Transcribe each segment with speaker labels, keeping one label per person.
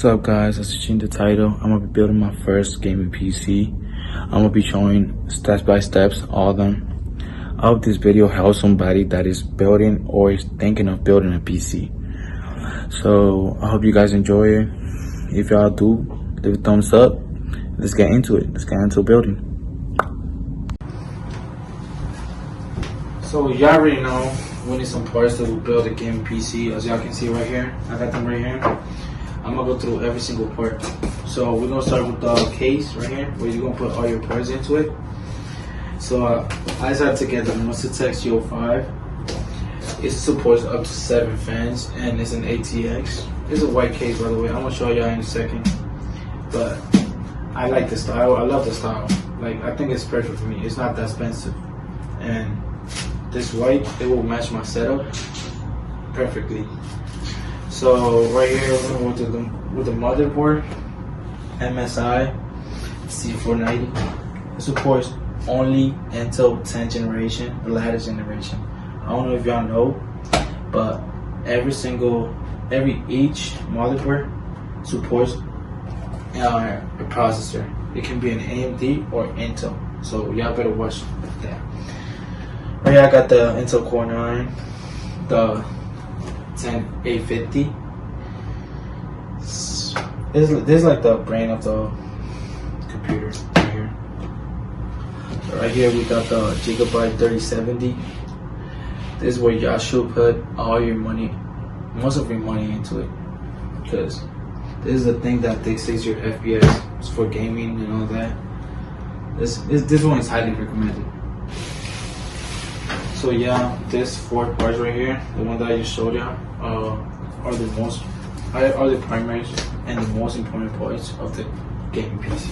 Speaker 1: What's up, guys? As you seen the title, I'm gonna be building my first gaming PC. I'm gonna be showing steps by steps all of them. I hope this video helps somebody that is building or is thinking of building a PC. So I hope you guys enjoy it. If y'all do, leave a thumbs up. Let's get into it. Let's get into building. So y'all already know we need some parts to build a gaming PC. As y'all can see right here, I got them right here. I'm gonna go through every single part. So we're gonna start with the case right here, where you're gonna put all your parts into it. So I decided to get the MUSETEX G5. It supports up to 7 fans, and it's an RTX. It's a white case, by the way. I'm gonna show y'all in a second. But I like the style. I love the style. Like, I think it's perfect for me. It's not that expensive, and this white, it will match my setup perfectly. So right here, we're going to go with the motherboard, MSI C490. It supports only Intel 10 generation, the latest generation. I don't know if y'all know, but each motherboard supports a processor. It can be an AMD or Intel, so y'all better watch that. Right here I got the Intel Core 9, the 10850. This is like the brain of the computer right here. So right here we got the GIGABYTE 3070. This is where y'all should put all your money, most of your money into it, because this is the thing that dictates your FPS. It's for gaming and all that. This one is highly recommended. So yeah, this 4 parts right here, the one that I just showed y'all, are the primaries and the most important parts of the gaming PC.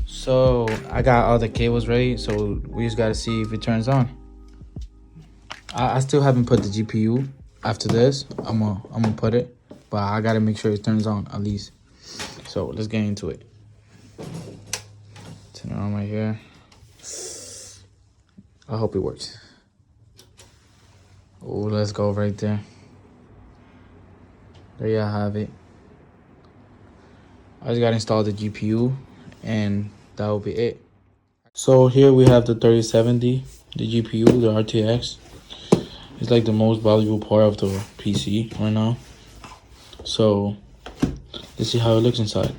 Speaker 1: So I got all the cables ready, so we just gotta see if it turns on. I still haven't put the GPU. After this, I'm gonna put it, but I gotta make sure it turns on at least. So let's get into it. Turn it on right here. I hope it works. Oh, let's go right there. There you have it. I just gotta install the GPU, and that will be it. So here we have the 3070, the GPU, the RTX. It's like the most valuable part of the PC right now. So let's see how it looks inside.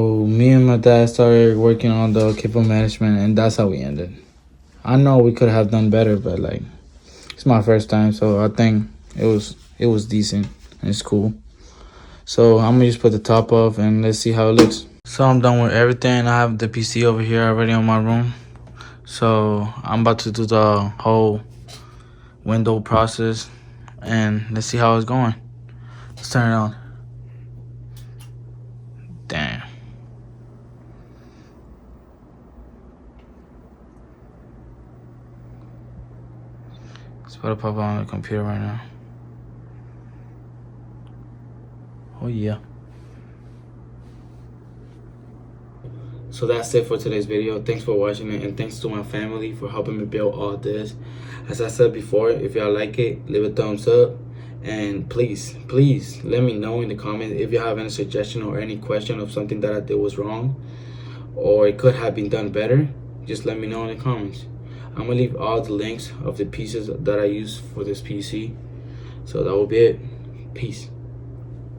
Speaker 1: So me and my dad started working on the cable management, and that's how we ended. I know we could have done better, but like it's my first time, so I think it was decent and it's cool. So I'm gonna just put the top off and let's see how it looks. So I'm done with everything. I have the PC over here already in my room. So I'm about to do the whole window process and let's see how it's going. Let's turn it on. Damn. It's about to pop on the computer right now. Oh yeah. So that's it for today's video. Thanks for watching it, and thanks to my family for helping me build all this. As I said before, if y'all like it, leave a thumbs up, and please let me know in the comments if you have any suggestion or any question of something that I did was wrong or it could have been done better. Just let me know in the comments. I'm gonna leave all the links of the pieces that I use for this PC. So that will be it. Peace.